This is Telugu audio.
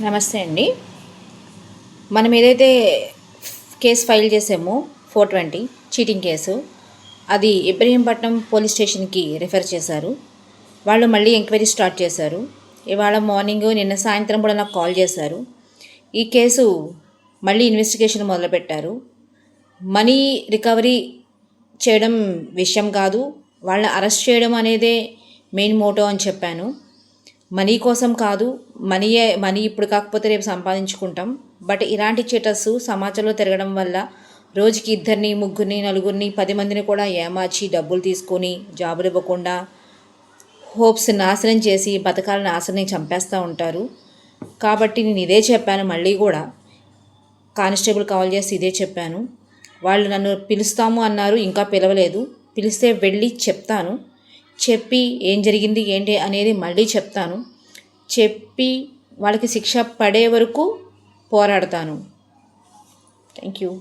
నమస్తే అండి. మనం ఏదైతే కేసు ఫైల్ చేసామో 420 చీటింగ్ కేసు, అది ఇబ్రహీంపట్నం పోలీస్ స్టేషన్కి రిఫర్ చేశారు. వాళ్ళు మళ్ళీ ఎంక్వైరీ స్టార్ట్ చేశారు. ఇవాళ మార్నింగ్, నిన్న సాయంత్రం కూడా నాకు కాల్ చేశారు. ఈ కేసు మళ్ళీ ఇన్వెస్టిగేషన్ మొదలుపెట్టారు. మనీ రికవరీ చేయడం విషయం కాదు, వాళ్ళని అరెస్ట్ చేయడం అనేదే మెయిన్ మోటో అని చెప్పాను. మనీ కోసం కాదు, మనీ ఇప్పుడు కాకపోతే రేపు సంపాదించుకుంటాం. బట్ ఇలాంటి చీటర్స్ సమాజంలో తిరగడం వల్ల రోజుకి 2, 3, 4, 10 మందిని కూడా ఏమార్చి డబ్బులు తీసుకొని జాబులు ఇవ్వకుండా హోప్స్ నాశనం చేసి బతకాలని నాశనం చంపేస్తూ ఉంటారు. కాబట్టి నేను ఇదే చెప్పాను. మళ్ళీ కూడా కానిస్టేబుల్ కాల్ చేసి ఇదే చెప్పాను. వాళ్ళు నన్ను పిలుస్తాము అన్నారు, ఇంకా పిలవలేదు. పిలిస్తే వెళ్ళి చెప్తాను. చెప్పి ఏం జరిగింది ఏంటి అనేది మళ్ళీ చెప్తాను. చెప్పి వాళ్ళకి శిక్ష పడే వరకు పోరాడతాను. Thank you.